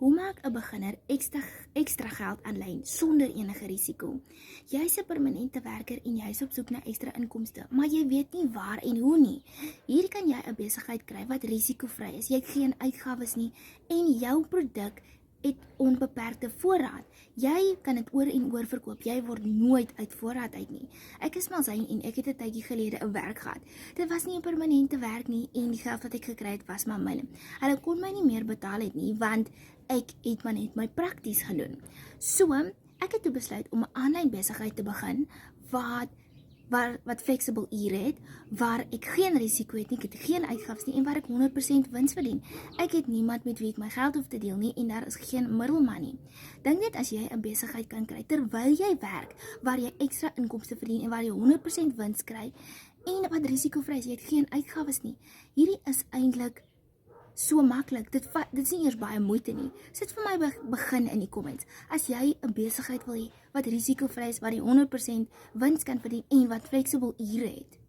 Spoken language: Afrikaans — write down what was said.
Hoe maak 'n beginner ekstra geld aanlyn sonder enige risiko? Jy's 'n permanente werker en jy's op soek na ekstra inkomste, maar jy weet nie waar en hoe nie. Hier kan jy 'n besigheid kry wat risikovry is. Jy het geen uitgawes nie en jou produk het onbeperkte voorraad. Jy kan dit oor en oor verkoop. Jy word nooit uit voorraad uit nie. Ek is Malzijn en ek het 'n tydjie gelede 'n werk gehad. Dit was nie 'n permanente werk nie en die geld wat ek gekry het was maar min. Hulle kon my nie meer betaal het nie want ek het maar net my prakties gedoen. So, ek het toe besluit om 'n aanlyn besigheid te begin wat flexible ure het, waar ek geen risiko het nie, ek het geen uitgawes nie en waar ek 100% wins verdien. Ek het niemand met wie ek my geld hoef te deel nie en daar is geen middelman nie. Dink net as jy 'n besigheid kan kry terwyl jy werk, waar jy ekstra inkomste verdien en waar jy 100% wins kry en wat risikovry is, jy het geen uitgawes nie. Hierdie is eintlik so maklik, dit is nie eers baie moeite nie. Sit vir my begin in die comments, as jy 'n besigheid wil hê, wat risikovry is, waar jy 100% wins kan verdien en wat flexible ure het.